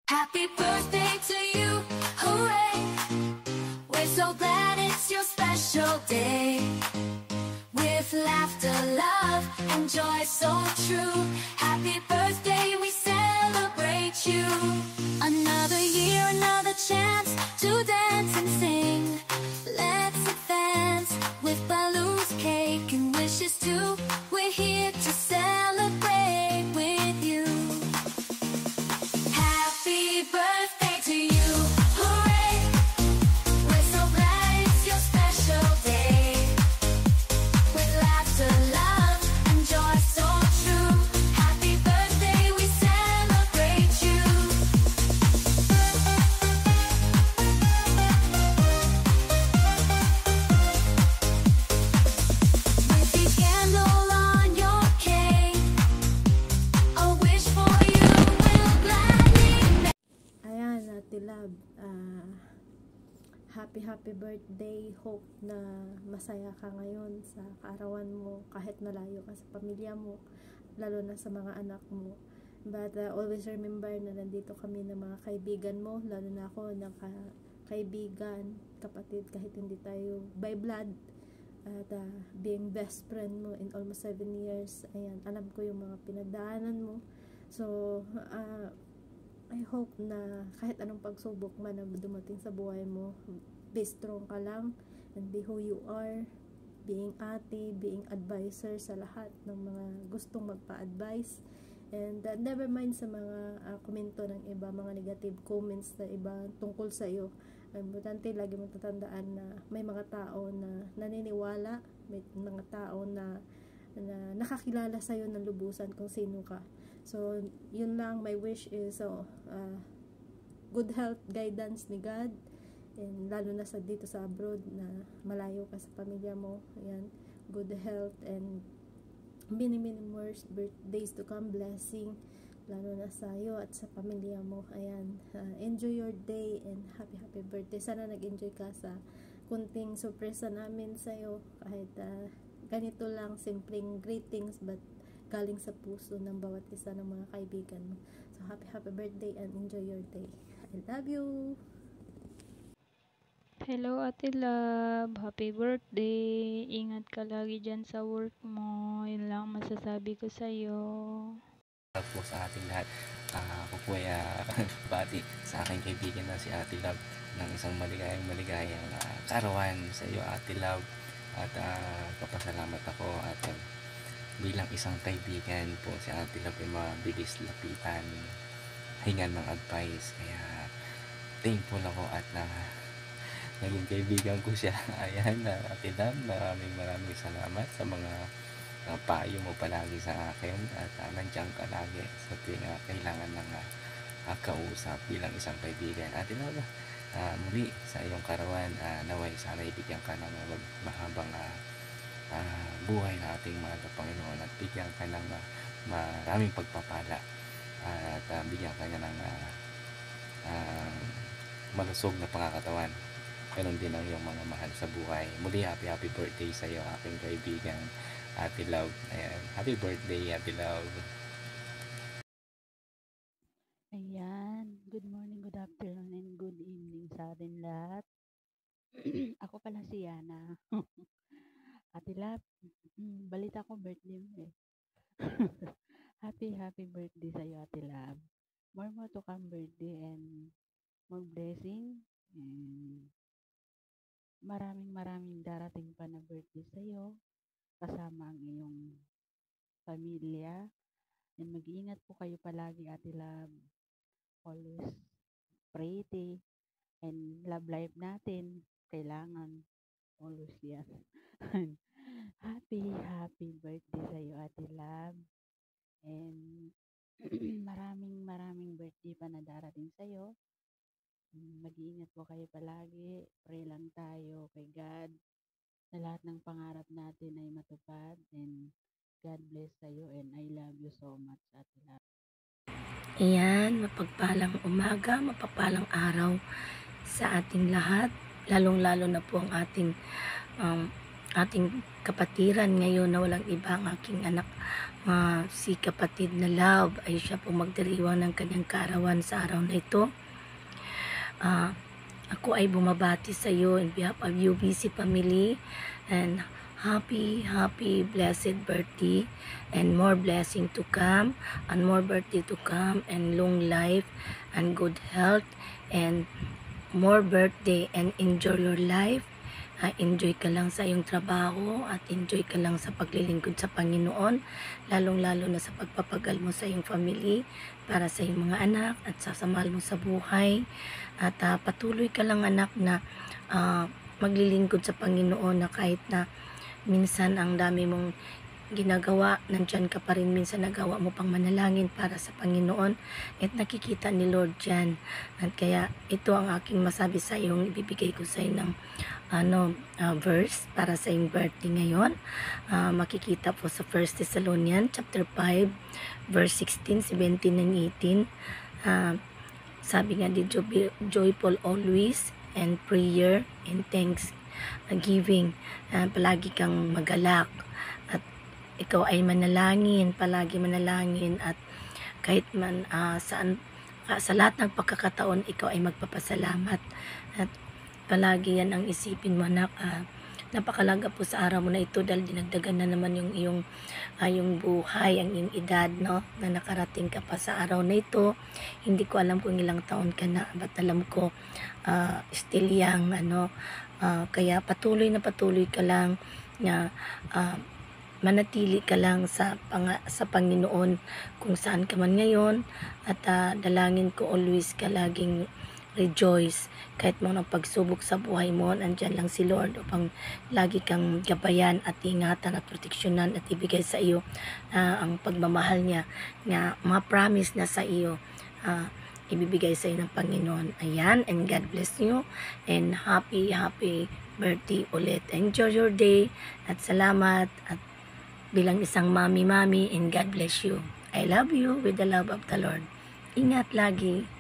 Happy birthday to you, hooray! We're so glad it's your special day. With laughter, love, and joy so true. Happy birthday, we celebrate you. Another year, another chance to dance and sing. Let's advance with balloons, cake, and wishes too. We're here to celebrate with you. Happy birthday to you, hooray! We're so glad it's your special day. With laughter, love, and joy so true. Happy birthday, we celebrate you. With each candle on your cake, a wish for you will gladly make. Ayan, Ate Love, happy birthday. Hope na masaya ka ngayon sa kaarawan mo kahit malayo ka sa pamilya mo, lalo na sa mga anak mo. But always remember na nandito kami ng mga kaibigan mo, lalo na ako, kaibigan, kapatid, kahit hindi tayo by blood. At being best friend mo in almost 7 years, ayan, alam ko yung mga pinagdaanan mo. So, I hope na kahit anong pagsubok man na dumating sa buhay mo, be strong ka lang and be who you are, being ate, being advisor sa lahat ng mga gustong magpa-advise, and never mind sa mga komento ng iba, mga negative comments na iba tungkol sa iyo. Ang importante, lagi mong tatandaan na may mga tao na naniniwala, may mga tao na nakakilala sa iyo ng lubusan kung sino ka. So, yun lang, my wish is good health, guidance ni God, and lalo na sa dito sa abroad na malayo ka sa pamilya mo. Ayan, good health and many more birthdays to come, blessing, lalo na sa iyo at sa pamilya mo. Ayan, enjoy your day and happy birthday. Sana nag-enjoy ka sa kunting sorpresa namin sa iyo, kahit ganito lang, simpleng greetings, but galing sa puso ng bawat isa ng mga kaibigan mo. So, happy birthday and enjoy your day. I love you! Hello Ate Love, happy birthday. Ingat ka lagi dyan sa work mo. Yun lang masasabi ko sa'yo. Po sa ating lahat. Ako po ay bati sa aking kaibigan na si Ate Love ng isang maligayang karawan sa iyo, Ate Love. At papasalamat ako at bilang isang kaibigan po si Ate Love ay mabilis lapitan, hingan ng advice. Kaya thankful ako at naging kaibigan ko siya. Ayan, Ate Love, maraming salamat sa mga payo mo palagi sa akin at nandiyan ka lagi sa tuwing kailangan ng kausap bilang isang kaibigan. Ate Love, muli sa iyong karawan, naway sana ibigyan ka ng mahabang buhay na ating mahal na Panginoon at bigyan ka ng maraming pagpapala at bigyan ka niya ng malusog na pangakatawan. Ganon din ang iyong mga mahal sa buhay. Muli, happy birthday sa iyo, aking kaibigan Ate Love. Ayan, happy birthday, Ate Love. Ayan, good morning, good afternoon, and good evening sa atin lahat. Ako pala si Yana. Ate Love, balita ko birthday mo eh. Happy birthday sa'yo, Ate Love. More to come birthday and more blessing. And maraming darating pa na birthday sa'yo. Kasama ang iyong pamilya. And mag-iingat po kayo palagi, Ate Love. Always pray and love life natin. Kailangan always yan. Happy birthday sa iyo, Ate Love. And maraming birthday pa na darating sa iyo. Mag-iingat po kayo palagi. Pray lang tayo kay God na lahat ng pangarap natin ay matupad. And God bless sa iyo and I love you so much, Ate Love. Ayan, mapagpalang umaga, mapagpalang araw sa ating lahat, lalong-lalo na po ang ating kapatiran ngayon na walang iba, ang aking anak si kapatid na Love ay siya po magdiriwang ng kanyang kaarawan sa araw na ito. Ako ay bumabati sa iyo in behalf of UBC family, and happy blessed birthday, and more blessing to come, and more birthday to come, and long life and good health, and more birthday, and enjoy your life. Enjoy ka lang sa iyong trabaho at enjoy ka lang sa paglilingkod sa Panginoon, lalong-lalo na sa pagpapagal mo sa iyong family, para sa iyong mga anak at sasamal mo sa buhay. At patuloy ka lang anak na maglilingkod sa Panginoon, na kahit na minsan ang dami mong ginagawa, nandyan ka pa rin minsan, nagawa mo pang manalangin para sa Panginoon, at nakikita ni Lord dyan. At kaya ito ang aking masabi sa iyo, ibibigay ko sa iyo ng verse para sa iyong birthday ngayon. Makikita po sa 1 Thessalonians chapter 5 verse 16, 17 and 18. Sabi nga di, joyful always, and prayer and thanksgiving. Palagi kang magalak, at ikaw ay manalangin, palagi manalangin, at kahit man sa lahat ng pagkakataon ikaw ay magpapasalamat, at palagi yan ang isipin mo anak. Napakalaga po sa araw mo na ito, dahil dinagdagan na naman yung iyong buhay, ang iyong edad, no, na nakarating ka pa sa araw na ito. Hindi ko alam kung ilang taon ka na, but alam ko still young, kaya patuloy ka lang na manatili ka lang sa Panginoon kung saan ka man ngayon, at dalangin ko always ka laging rejoice. Kahit mga pagsubok sa buhay mo, nandyan lang si Lord upang lagi kang gabayan at ingatan at proteksyonan, at ibigay sa iyo ang pagmamahal niya na ma-promise na sa iyo, ibibigay sa iyo ng Panginoon. Ayan, and God bless you, and happy birthday ulit. Enjoy your day, at salamat, at bilang isang mami, and God bless you. I love you with the love of the Lord. Ingat lagi.